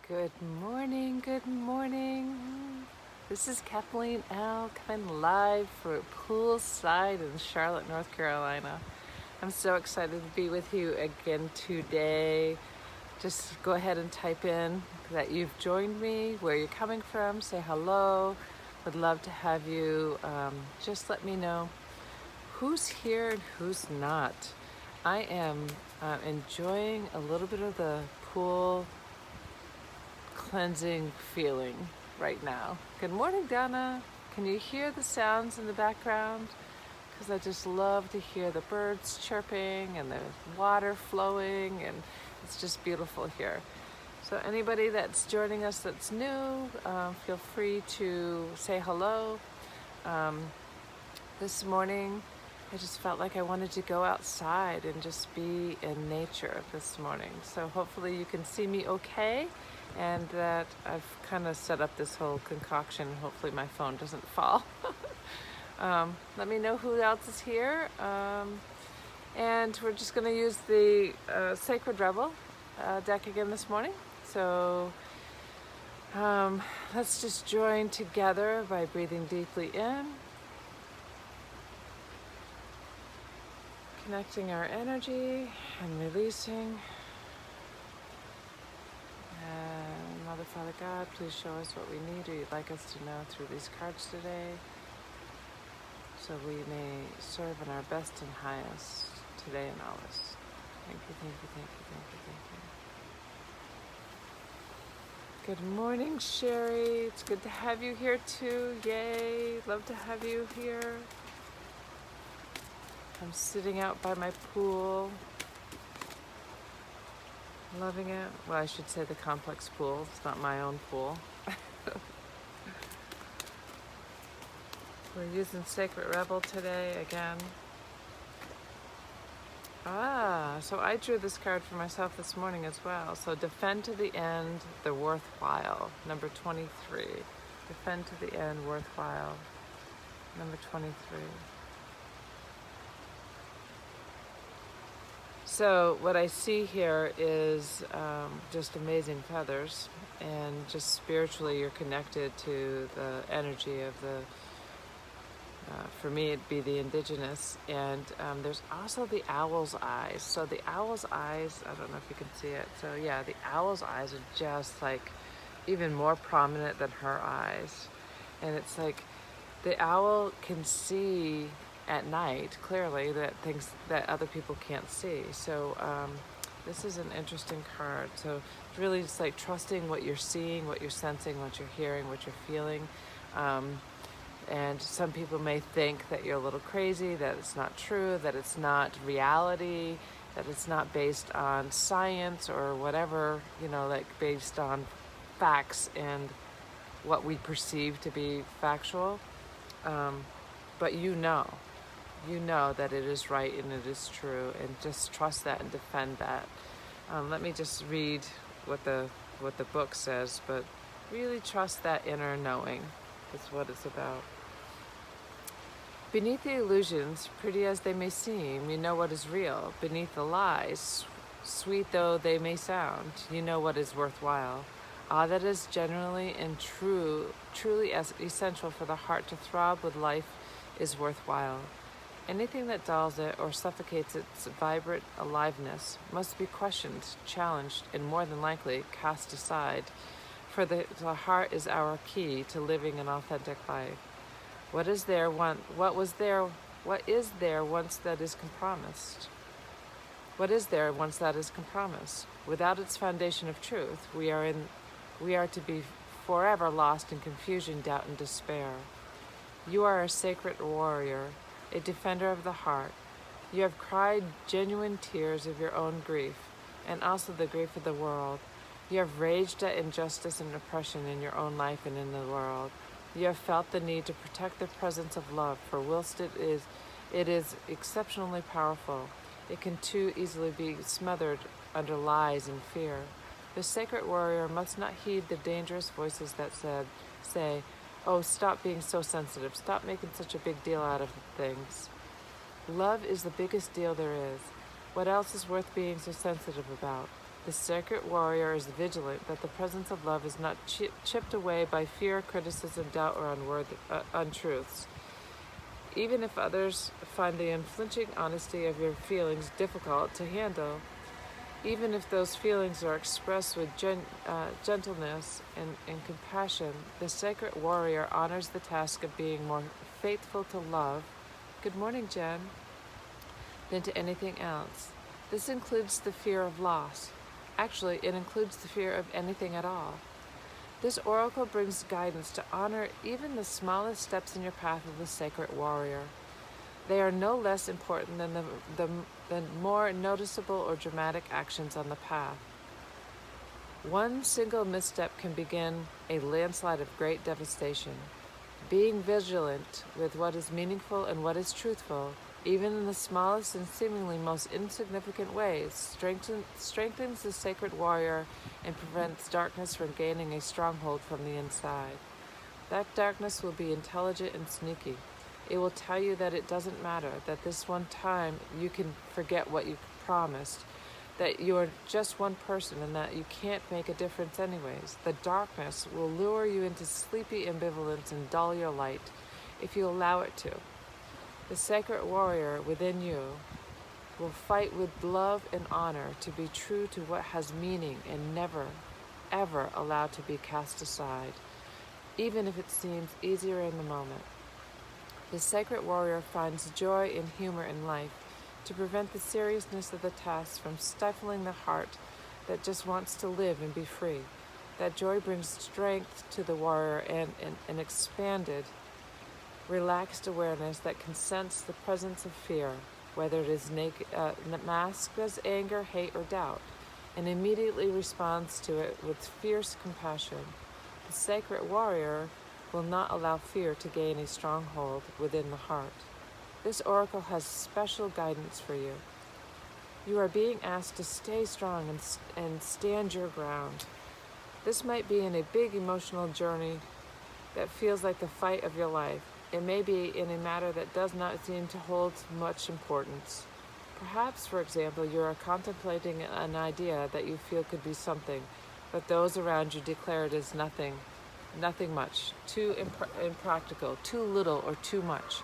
Good morning, good morning. This is Kathleen L. coming live for poolside in Charlotte, North Carolina. I'm so excited to be with you again today. Just go ahead and type in that you've joined me, where you're coming from, say hello. Would love to have you. Just let me know who's here and who's not. I am enjoying a little bit of the pool cleansing feeling right now. Good morning, Donna. Can you hear the sounds in the background? Because I just love to hear the birds chirping and the water flowing, and it's just beautiful here. So anybody that's joining us that's new, feel free to say hello. This morning, I just felt like I wanted to go outside and just be in nature this morning. So hopefully you can see me okay, and that I've kind of set up this whole concoction. Hopefully my phone doesn't fall. Let me know who else is here. And we're just going to use the Sacred Rebel deck again this morning. So let's just join together by breathing deeply in, connecting our energy and releasing. And Mother, Father, God, please show us what we need or you'd like us to know through these cards today, so we may serve in our best and highest today and always. Thank you, thank you, thank you, thank you, thank you. Good morning, Sherry. It's good to have you here too. Yay, love to have you here. I'm sitting out by my pool, loving it. Well, I should say the complex pool. It's not my own pool. We're using Sacred Rebel today again. So I drew this card for myself this morning as well. So defend to the end, the worthwhile, number 23. Defend to the end, worthwhile, number 23. So what I see here is just amazing feathers, and just spiritually you're connected to the energy of the, for me it'd be the indigenous, and there's also the owl's eyes. So the owl's eyes, I don't know if you can see it. So yeah, the owl's eyes are just like even more prominent than her eyes. And it's like the owl can see at night clearly that things that other people can't see. So this is an interesting card. So it's really just like trusting what you're seeing, what you're sensing, what you're hearing, what you're feeling. And some people may think that you're a little crazy, that it's not true, that it's not reality, that it's not based on science or whatever, like based on facts and what we perceive to be factual. But you know that it is right and it is true, and just trust that and defend that. Let me just read what the book says, but really trust that inner knowing is what it's about. Beneath the illusions, pretty as they may seem, you know what is real. Beneath the lies, sweet though they may sound, you know what is worthwhile. That is generally and truly as essential for the heart to throb with life is worthwhile. Anything that dulls it or suffocates its vibrant aliveness must be questioned, challenged, and more than likely cast aside, for the heart is our key to living an authentic life. What is there once that is compromised? What is there once that is compromised? Without its foundation of truth, we are to be forever lost in confusion, doubt, and despair. You are a sacred warrior, a defender of the heart. You have cried genuine tears of your own grief, and also the grief of the world. You have raged at injustice and oppression in your own life and in the world. You have felt the need to protect the presence of love, for whilst it is exceptionally powerful, it can too easily be smothered under lies and fear. The sacred warrior must not heed the dangerous voices that say, "Oh, stop being so sensitive. Stop making such a big deal out of things." Love is the biggest deal there is. What else is worth being so sensitive about? The sacred warrior is vigilant that the presence of love is not chipped away by fear, criticism, doubt, or untruths. Even if others find the unflinching honesty of your feelings difficult to handle, even if those feelings are expressed with gentleness and compassion, the sacred warrior honors the task of being more faithful to love. Good morning, Jen. Than to anything else. This includes the fear of loss. Actually, it includes the fear of anything at all. This oracle brings guidance to honor even the smallest steps in your path of the sacred warrior. They are no less important than more noticeable or dramatic actions on the path. One single misstep can begin a landslide of great devastation. Being vigilant with what is meaningful and what is truthful, even in the smallest and seemingly most insignificant ways, strengthens the sacred warrior and prevents darkness from gaining a stronghold from the inside. That darkness will be intelligent and sneaky. It will tell you that it doesn't matter, that this one time you can forget what you promised, that you are just one person and that you can't make a difference anyways. The darkness will lure you into sleepy ambivalence and dull your light if you allow it to. The sacred warrior within you will fight with love and honor to be true to what has meaning and never, ever allowed to be cast aside, even if it seems easier in the moment. The sacred warrior finds joy and humor in life to prevent the seriousness of the task from stifling the heart that just wants to live and be free. That joy brings strength to the warrior and an expanded, relaxed awareness that can sense the presence of fear, whether it is masked as anger, hate, or doubt, and immediately responds to it with fierce compassion. The sacred warrior will not allow fear to gain a stronghold within the heart. This oracle has special guidance for you. You are being asked to stay strong and stand your ground. This might be in a big emotional journey that feels like the fight of your life. It may be in a matter that does not seem to hold much importance. Perhaps, for example, you are contemplating an idea that you feel could be something, but those around you declare it is nothing much, too impractical, too little, or too much.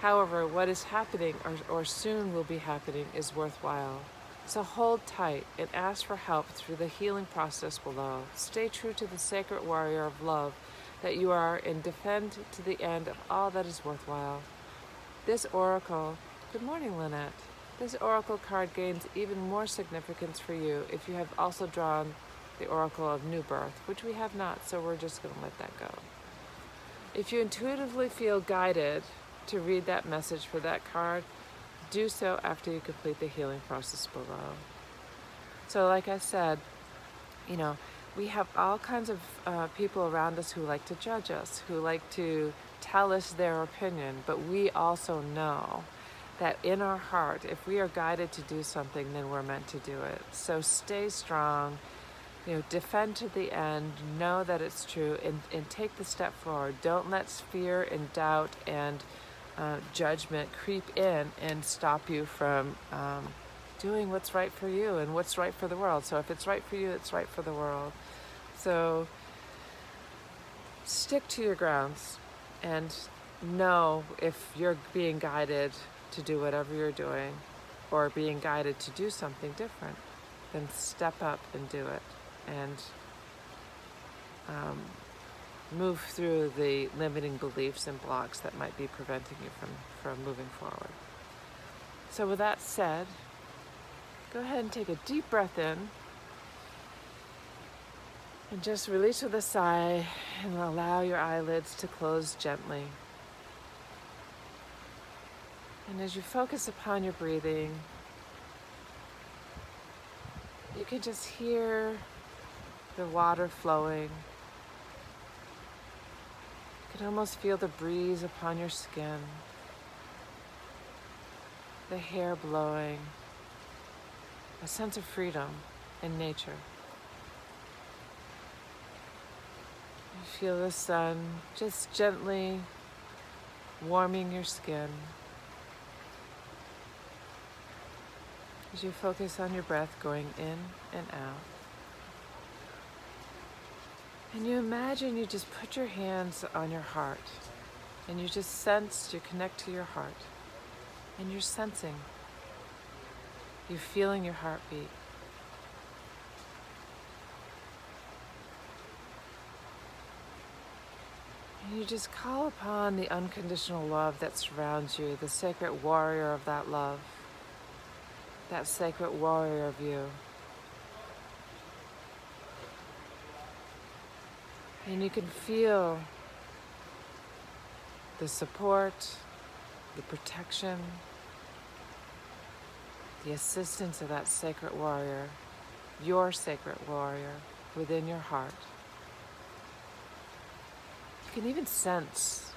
However, what is happening or soon will be happening is worthwhile. So hold tight and ask for help through the healing process below. Stay true to the sacred warrior of love that you are and defend to the end of all that is worthwhile. This oracle, good morning, Lynette. This oracle card gains even more significance for you if you have also drawn the oracle of new birth, which we have not, so we're just going to let that go. If you intuitively feel guided to read that message for that card, do so after you complete the healing process below. So like I said, we have all kinds of people around us who like to judge us, who like to tell us their opinion, but we also know that in our heart, if we are guided to do something, then we're meant to do it. So stay strong, defend to the end, know that it's true, and take the step forward. Don't let fear and doubt and judgment creep in and stop you from doing what's right for you and what's right for the world. So if it's right for you, it's right for the world. So stick to your grounds and know if you're being guided to do whatever you're doing or being guided to do something different, then step up and do it and move through the limiting beliefs and blocks that might be preventing you from moving forward. So with that said, go ahead and take a deep breath in and just release with a sigh and allow your eyelids to close gently. And as you focus upon your breathing, you can just hear the water flowing. You can almost feel the breeze upon your skin, the hair blowing, a sense of freedom in nature. You feel the sun just gently warming your skin. as you focus on your breath going in and out. And you imagine you just put your hands on your heart and you just sense, you connect to your heart and you're sensing, you're feeling your heartbeat. And you just call upon the unconditional love that surrounds you, the sacred warrior of that love, that sacred warrior of you. And you can feel the support, the protection, the assistance of that sacred warrior, your sacred warrior within your heart. You can even sense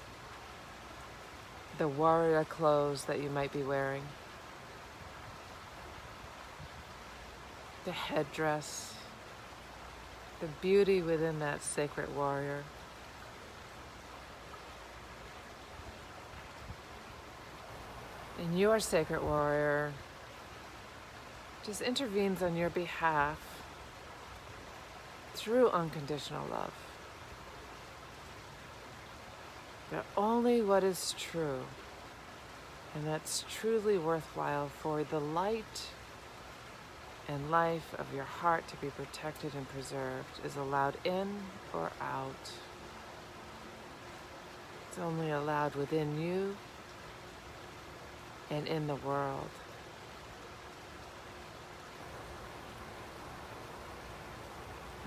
the warrior clothes that you might be wearing, the headdress, the beauty within that sacred warrior. And your sacred warrior just intervenes on your behalf through unconditional love. But only what is true, and that's truly worthwhile for the light and life of your heart to be protected and preserved, is allowed in or out. It's only allowed within you and in the world.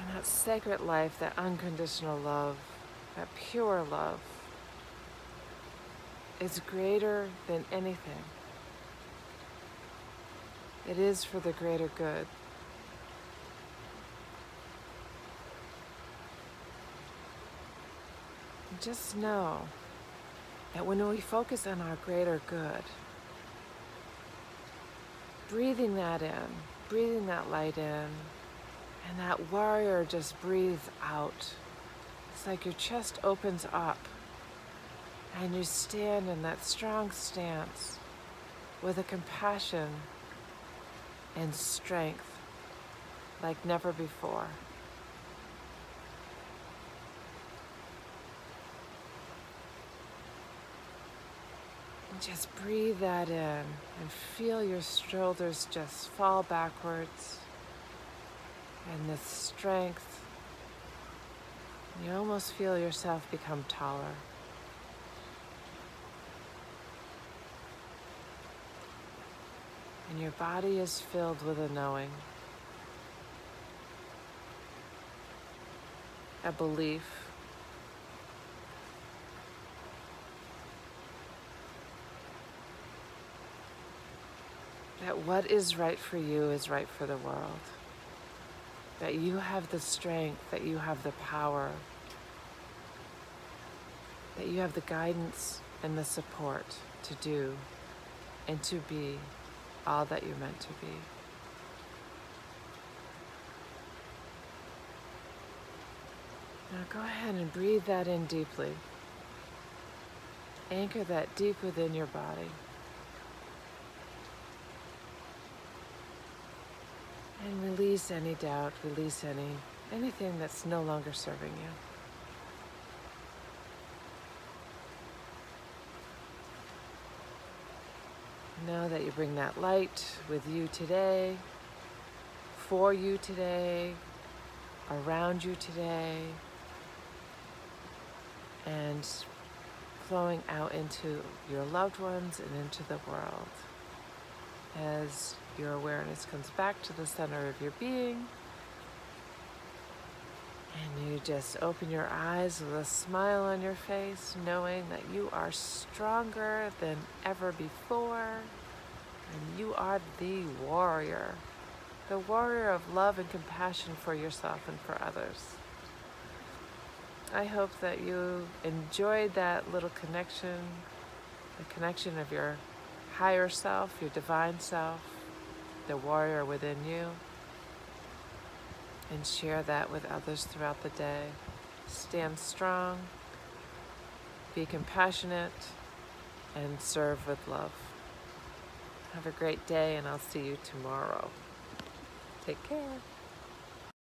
And that sacred life, that unconditional love, that pure love, is greater than anything. It is for the greater good. And just know that when we focus on our greater good, breathing that in, breathing that light in, and that warrior just breathes out. It's like your chest opens up and you stand in that strong stance with a compassion and strength like never before. And just breathe that in and feel your shoulders just fall backwards, and the strength, you almost feel yourself become taller. And your body is filled with a knowing, a belief, that what is right for you is right for the world. That you have the strength, that you have the power, that you have the guidance and the support to do and to be all that you're meant to be. Now go ahead and breathe that in deeply. Anchor that deep within your body. And release any doubt, release anything that's no longer serving you. Know that you bring that light with you today, for you today, around you today, and flowing out into your loved ones and into the world. As your awareness comes back to the center of your being, and you just open your eyes with a smile on your face, knowing that you are stronger than ever before, and you are the warrior of love and compassion for yourself and for others. I hope that you enjoyed that little connection, the connection of your higher self, your divine self, the warrior within you, and share that with others throughout the day. Stand strong, be compassionate, and serve with love. Have a great day, and I'll see you tomorrow. Take care.